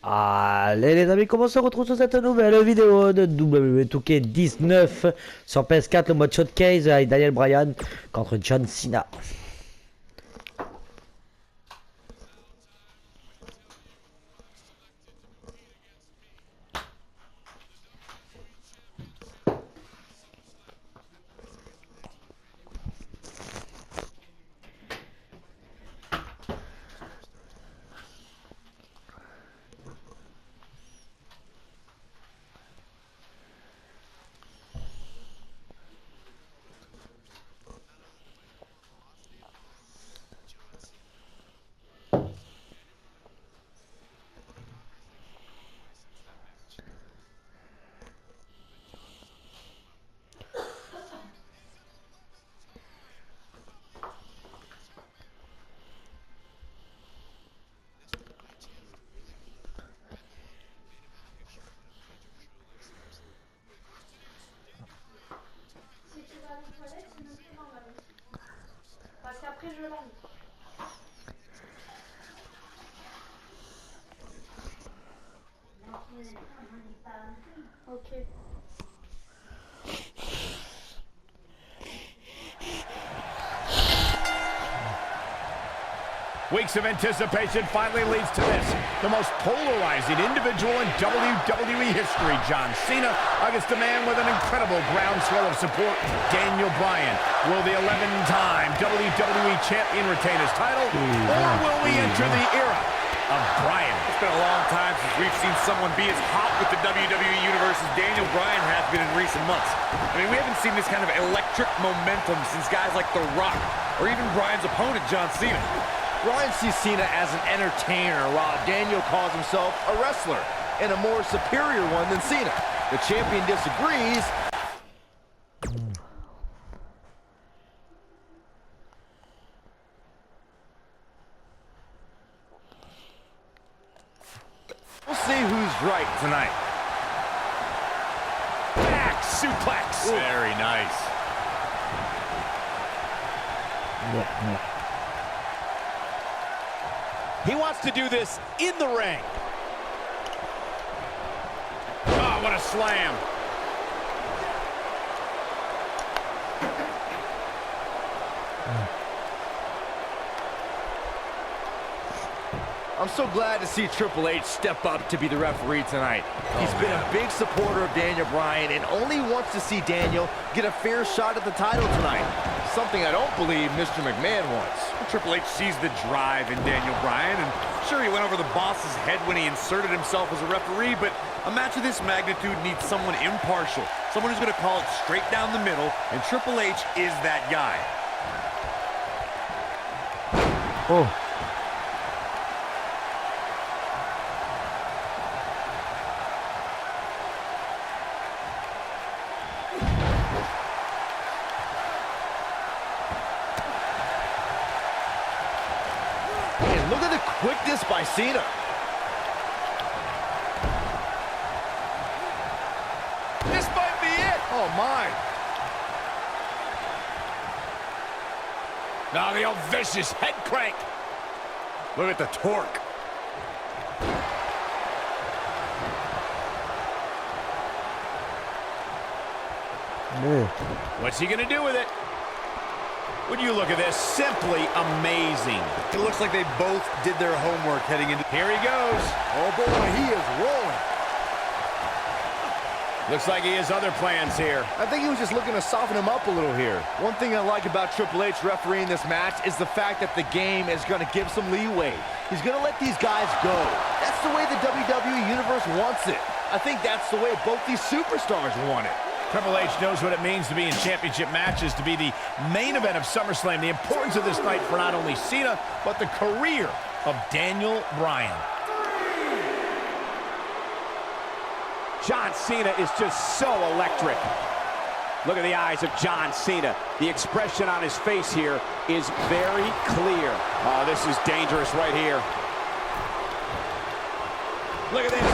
Allez les amis, comment on se retrouve sur cette nouvelle vidéo de WWE 2K19 sur PS4, le mode showcase avec Daniel Bryan contre John Cena. Parce qu'après je lance. Ok. Weeks of anticipation finally leads to this. The most polarizing individual in WWE history, John Cena, against a man with an incredible groundswell of support, Daniel Bryan. Will the 11-time WWE Champion retain his title, or will we enter the era of Bryan? It's been a long time since we've seen someone be as hot with the WWE Universe as Daniel Bryan has been in recent months. I mean, we haven't seen this kind of electric momentum since guys like The Rock, or even Bryan's opponent, John Cena. Bryan sees Cena as an entertainer, while Daniel calls himself a wrestler, and a more superior one than Cena. The champion disagrees. We'll see who's right tonight. Back suplex. Ooh. Very nice. He wants to do this in the ring. Oh, what a slam. I'm so glad to see Triple H step up to be the referee tonight. He's been a big supporter of Daniel Bryan and only wants to see Daniel get a fair shot at the title tonight. Something I don't believe Mr. McMahon wants. Triple H sees the drive in Daniel Bryan, and sure, he went over the boss's head when he inserted himself as a referee, but a match of this magnitude needs someone impartial, someone who's going to call it straight down the middle, and Triple H is that guy. Oh. And look at the quickness by Cena. This might be it. Oh, my. Now the old vicious head crank. Look at the torque. What's he gonna do with it? Would you look at this? Simply amazing. It looks like they both did their homework heading into... Here he goes. Oh, boy, he is rolling. Looks like he has other plans here. I think he was just looking to soften him up a little here. One thing I like about Triple H refereeing this match is the fact that the game is going to give some leeway. He's going to let these guys go. That's the way the WWE Universe wants it. I think that's the way both these superstars want it. Triple H knows what it means to be in championship matches, to be the main event of SummerSlam, the importance of this night for not only Cena, but the career of Daniel Bryan. John Cena is just so electric. Look at the eyes of John Cena. The expression on his face here is very clear. Oh, this is dangerous right here. Look at this.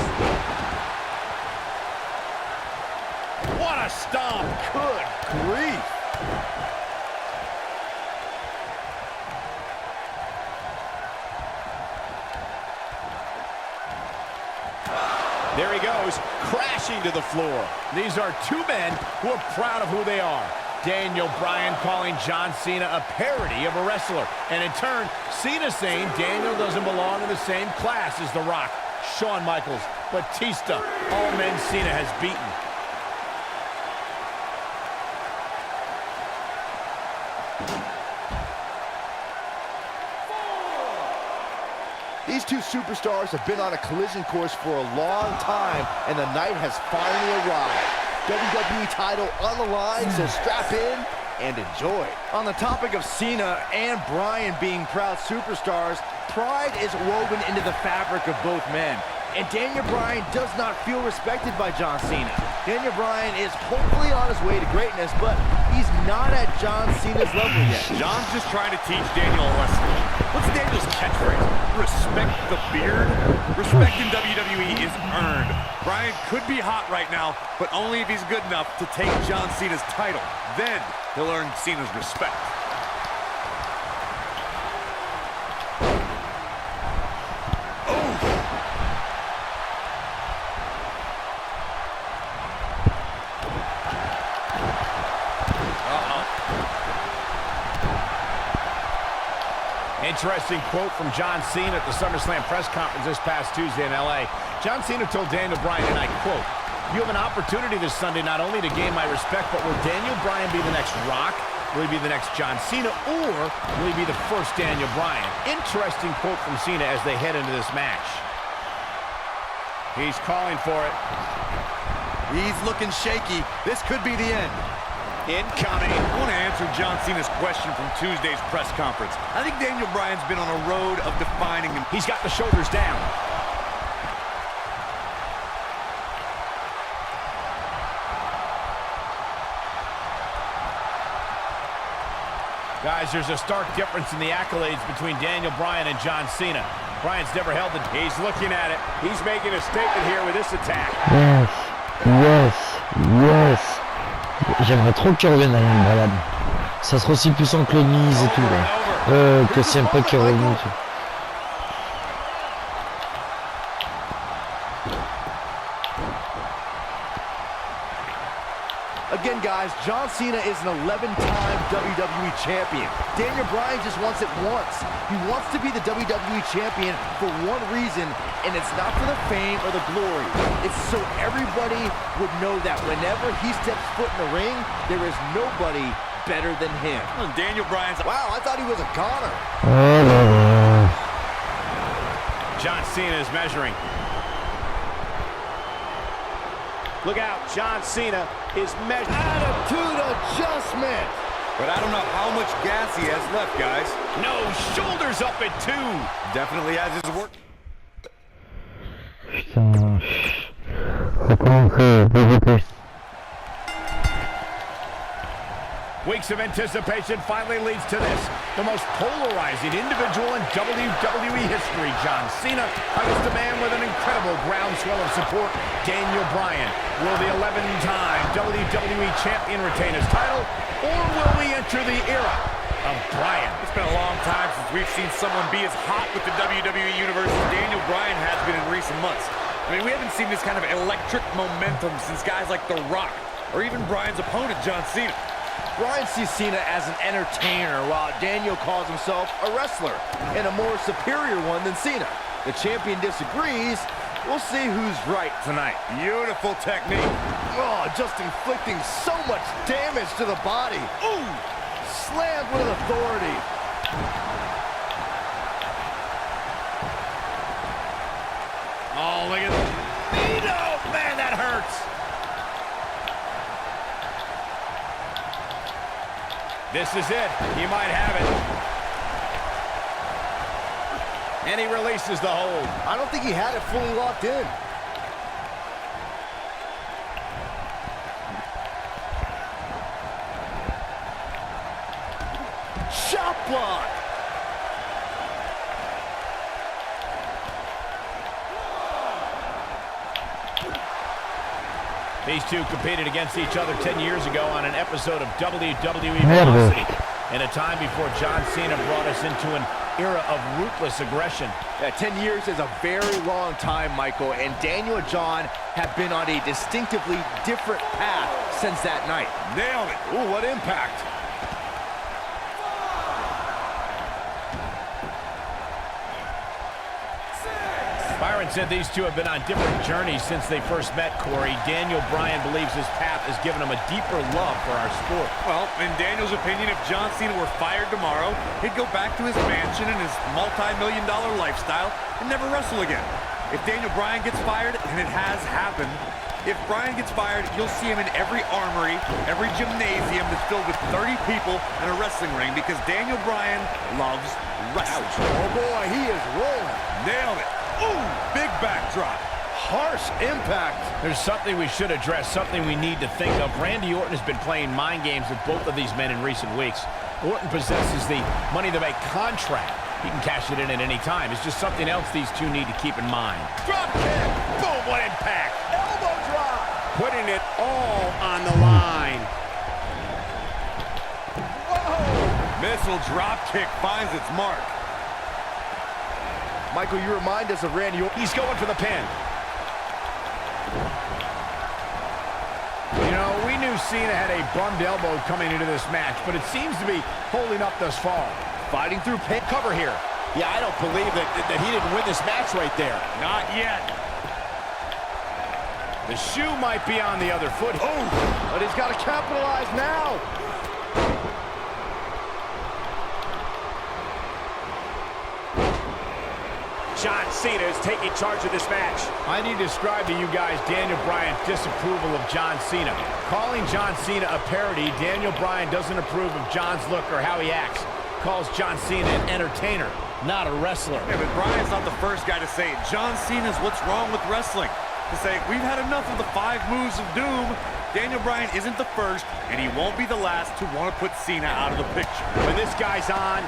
What a stomp. Good grief. There he goes, crashing to the floor. These are two men who are proud of who they are. Daniel Bryan calling John Cena a parody of a wrestler. And in turn, Cena saying Daniel doesn't belong in the same class as The Rock, Shawn Michaels, Batista, all men Cena has beaten. These two superstars have been on a collision course for a long time, and the night has finally arrived. WWE title on the line, so strap in and enjoy. On the topic of Cena and Bryan being proud superstars, pride is woven into the fabric of both men. And Daniel Bryan does not feel respected by John Cena. Daniel Bryan is hopefully on his way to greatness, but he's not at John Cena's level yet. John's just trying to teach Daniel a lesson. What's Daniel's catchphrase? Respect the beard? Respect in WWE is earned. Bryan could be hot right now, but only if he's good enough to take John Cena's title. Then he'll earn Cena's respect. Interesting quote from John Cena at the SummerSlam press conference this past Tuesday in LA. John Cena told Daniel Bryan, and I quote, "You have an opportunity this Sunday not only to gain my respect, but will Daniel Bryan be the next Rock? Will he be the next John Cena? Or will he be the first Daniel Bryan?" Interesting quote from Cena as they head into this match. He's calling for it. He's looking shaky. This could be the end. Incoming. I want to answer John Cena's question from Tuesday's press conference. I think Daniel Bryan's been on a road of defining him. He's got the shoulders down. Guys, there's a stark difference in the accolades between Daniel Bryan and John Cena. Bryan's never held it. He's looking at it. He's making a statement here with this attack. Yes, yes, yes. J'aimerais trop qu'il revienne à une balade. Ça sera aussi puissant que le Miz et tout. Que CM Punk qui est revenu. Again, guys, John Cena is an 11-time WWE champion. Daniel Bryan just wants it once. He wants to be the WWE champion for one reason, and it's not for the fame or the glory. It's so everybody would know that whenever he steps foot in the ring, there is nobody better than him. Daniel Bryan's... Wow, I thought he was a goner. John Cena is measuring. Look out, John Cena is measuring. Attitude adjustment. But I don't know how much gas he has left, guys. No, shoulders up at 2. Definitely has his work. Putain. Faut commencer. Weeks of anticipation finally leads to this. The most polarizing individual in WWE history, John Cena, against a man with an incredible groundswell of support, Daniel Bryan. Will the 11-time WWE Champion retain his title, or will we enter the era of Bryan? It's been a long time since we've seen someone be as hot with the WWE Universe as Daniel Bryan has been in recent months. I mean, we haven't seen this kind of electric momentum since guys like The Rock, or even Bryan's opponent, John Cena. Bryan sees Cena as an entertainer, while Daniel calls himself a wrestler, and a more superior one than Cena. The champion disagrees. We'll see who's right tonight. Beautiful technique. Oh, just inflicting so much damage to the body. Ooh! Slammed with authority. Oh, look at that. Oh, man, that hurts. This is it. He might have it. And he releases the hold. I don't think he had it fully locked in. Shot block. These two competed against each other 10 years ago on an episode of WWE Velocity, in a time before John Cena brought us into an era of ruthless aggression. Yeah, 10 years is a very long time, Michael, and Daniel and John have been on a distinctively different path since that night. Nailed it. Ooh, what impact. Byron said these two have been on different journeys since they first met, Corey. Daniel Bryan believes his path has given him a deeper love for our sport. Well, in Daniel's opinion, if John Cena were fired tomorrow, he'd go back to his mansion and his multi-million-dollar lifestyle and never wrestle again. If Daniel Bryan gets fired, and it has happened, if Bryan gets fired, you'll see him in every armory, every gymnasium that's filled with 30 people in a wrestling ring because Daniel Bryan loves wrestling. Oh boy, he is rolling. Nailed it. Ooh, big backdrop. Harsh impact. There's something we should address, something we need to think of. Randy Orton has been playing mind games with both of these men in recent weeks. Orton possesses the Money to Make contract. He can cash it in at any time. It's just something else these two need to keep in mind. Drop kick. Boom, what impact. Elbow drop. Putting it all on the line. Whoa. Missile drop kick finds its mark. Michael, you remind us of Randy Orton. He's going for the pin. You know, we knew Cena had a bummed elbow coming into this match, but it seems to be holding up thus far. Fighting through pin. Cover here. Yeah, I don't believe that he didn't win this match right there. Not yet. The shoe might be on the other foot. Oh, but he's got to capitalize now. John Cena is taking charge of this match. I need to describe to you guys Daniel Bryan's disapproval of John Cena. Calling John Cena a parody, Daniel Bryan doesn't approve of John's look or how he acts. Calls John Cena an entertainer, not a wrestler. Yeah, but Bryan's not the first guy to say it. John Cena's what's wrong with wrestling. To say, we've had enough of the 5 moves of doom. Daniel Bryan isn't the first, and he won't be the last to want to put Cena out of the picture. When this guy's on,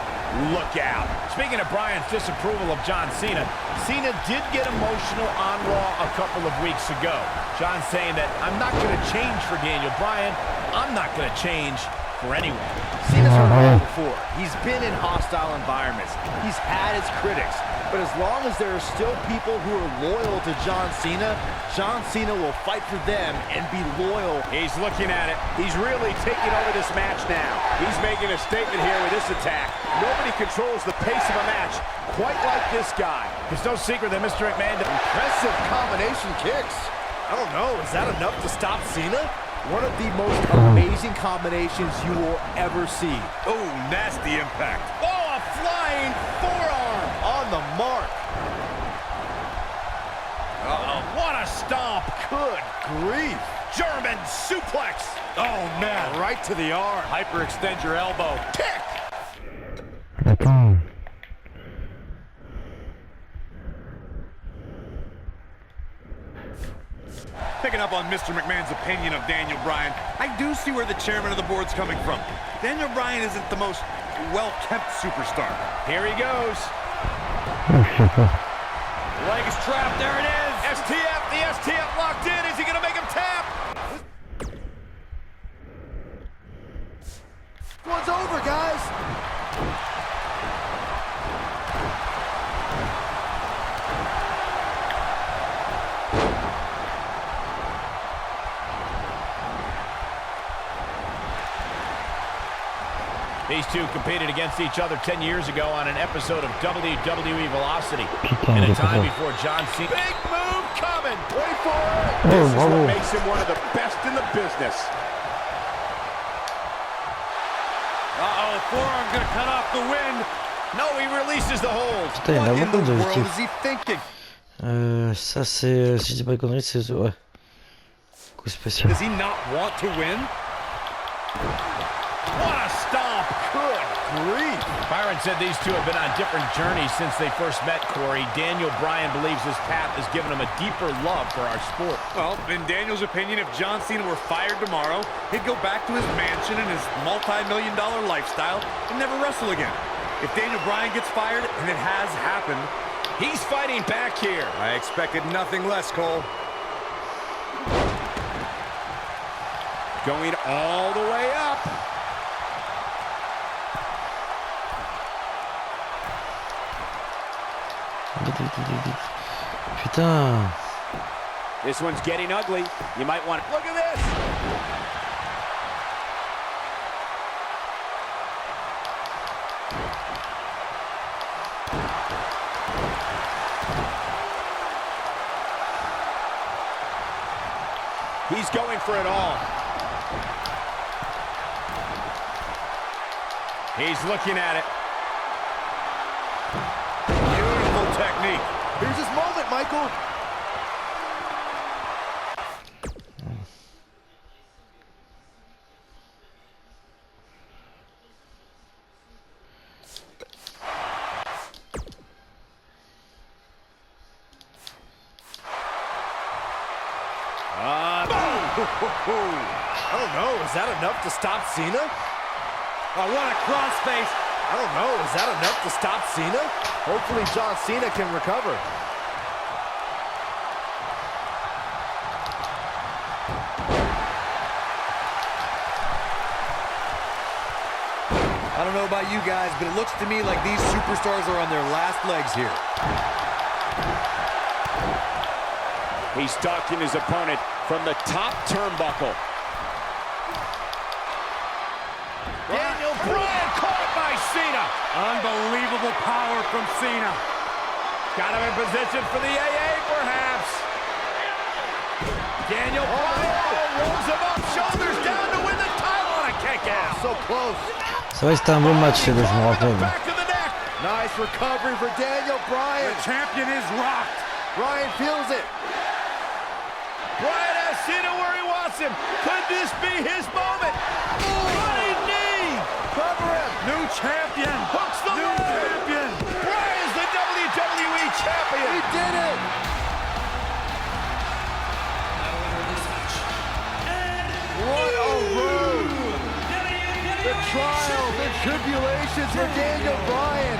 look out. Speaking of Bryan's disapproval of John Cena, Cena did get emotional on Raw a couple of weeks ago. John saying that, I'm not going to change for Daniel Bryan. I'm not going to change for anyone. Cena's heard it all before. He's been in hostile environments. He's had his critics. But as long as there are still people who are loyal to John Cena will fight for them and be loyal. He's looking at it. He's really taking over this match now. He's making a statement here with this attack. Nobody controls the pace of a match quite like this guy. It's no secret that Mr. McMahon... Impressive combination kicks. I don't know, is that enough to stop Cena? One of the most amazing combinations you will ever see. Oh, nasty impact. Oh, a flying forearm On the mark. Uh-oh, what a stomp. Good grief. German suplex. Oh, man, right to the arm. Hyperextend your elbow. Kick. Picking up on Mr. McMahon's opinion of Daniel Bryan, I do see where the chairman of the board's coming from. Daniel Bryan isn't the most well-kept superstar. Here he goes. Leg is trapped. There it is. STF, the STF locked in. Is he going to make him tap? One's over, guys. These two competed against each other 10 years ago on an episode of WWE Velocity. In a time before John Cena... Big move coming! Wait for it. This is what makes him one of the best in the business. Uh-oh, the forearm's gonna cut off the wind. No, he releases the hold. Putain, il y en a What in beaucoup the de world objectifs. is he thinking? Ça c'est, si je dis pas de conneries, c'est ouais. Coup spécial. Does he not want to win? What a stomp! Good grief. Byron said these two have been on different journeys since they first met, Corey. Daniel Bryan believes his path has given him a deeper love for our sport. Well, in Daniel's opinion, if John Cena were fired tomorrow, he'd go back to his mansion and his multi-million-dollar lifestyle and never wrestle again. If Daniel Bryan gets fired, and it has happened, He's fighting back here. I expected nothing less, Cole. Going all the way up. Putain. This one's getting ugly. You might want to look at this. He's going for it all. He's looking at it. Beautiful technique. Here's his moment, Michael. I don't know, is that enough to stop Cena? Oh, what a crossface. I don't know, is that enough to stop Cena? Hopefully John Cena can recover. I don't know about you guys, but it looks to me like these superstars are on their last legs here. He's stalking his opponent from the top turnbuckle. Daniel Bryan caught by Cena. Unbelievable power from Cena. Got him in position for the AA, perhaps. Daniel Bryan rolls him up, shoulders down to win the title on a kick out. So close. C'est vrai que c'était un bon match, je me rappelle. Back to the neck. Nice recovery for Daniel Bryan. The champion is rocked. Bryan feels it. Bryan has Cena where he wants him. Could this be his moment? Running knee. Cover him. New champion. Hooks the New leg. champion. Bryan's the WWE champion. He did it. What a road. The trials and tribulations for Daniel Bryan.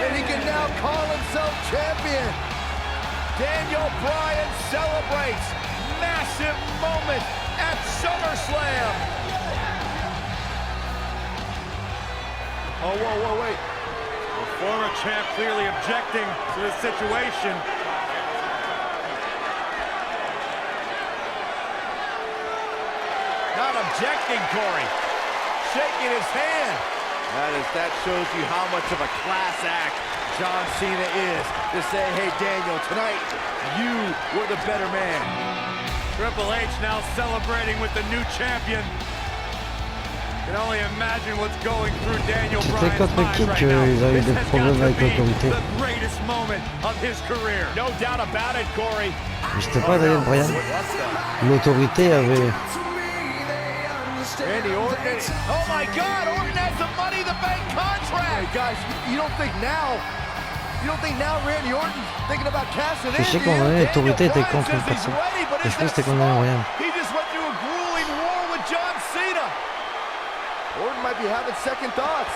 And he can now call himself champion. Daniel Bryan celebrates. Massive moment at SummerSlam. Oh, whoa, wait. The former champ clearly objecting to the situation. Not objecting, Corey. Shaking his hand. That shows you how much of a class act John Cena is. To say, hey, Daniel, tonight, you were the better man. Triple H now celebrating with the new champion. Can only imagine what's going through Daniel Bryan's contre mind qui right qu'ils now. avaient This des has problèmes got to avec be l'autorité. the greatest moment of his career. No doubt about it, Corey. Mais c'était pas Daniel Bryan. L'autorité avait... Randy Orton. Oh my God, Orton has the Money in the Bank Hey, contract. guys, you don't think now Randy Orton thinking about cashing in? Je sais do qu'en you? vrai, l'autorité était Bryan contre says une he's personne. ready, but Et is je pense que that c'était contre Daniel smart? Bryan. He just went through a grueling war with John Cena. Orton might be having second thoughts.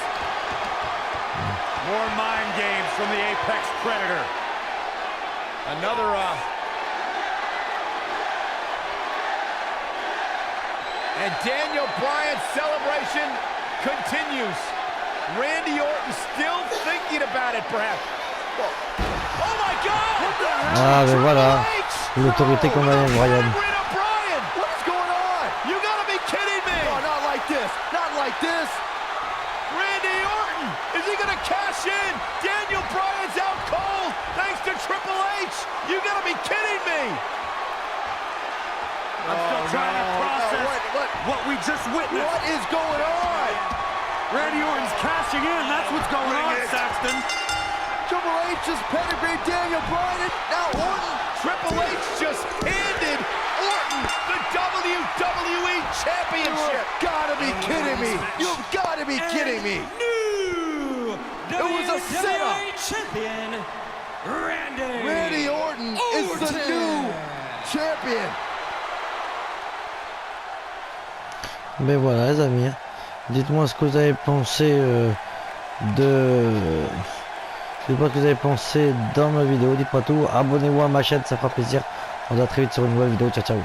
More mind games from the Apex Predator. Another and Daniel Bryan's celebration continues. Randy Orton still thinking about it, perhaps. Oh my God! Ah, mais voilà. L'autorité contre Daniel Bryan. Bryan! What is going on? You gotta be kidding me! Oh, not like this. Not like this. Randy Orton! Is he gonna cash in? Daniel Bryan's out cold thanks to Triple H! You gotta be kidding me! I'm still trying to process what we just witnessed. What is going on? Randy Orton's cashing in. That's what's going on, Saxton. Triple H just pedigreed Daniel Bryan. And now Orton. Triple H just handed Orton the WWE Championship! You've gotta be kidding me. You've gotta be kidding me. New It was a setup. WWE champion, Randy Orton is the new champion. Mais voilà les amis, dites-moi ce que vous avez pensé dites-moi ce que vous avez pensé dans ma vidéo, dites-moi tout, abonnez-vous à ma chaîne, ça fera plaisir. On se voit très vite sur une nouvelle vidéo, ciao ciao.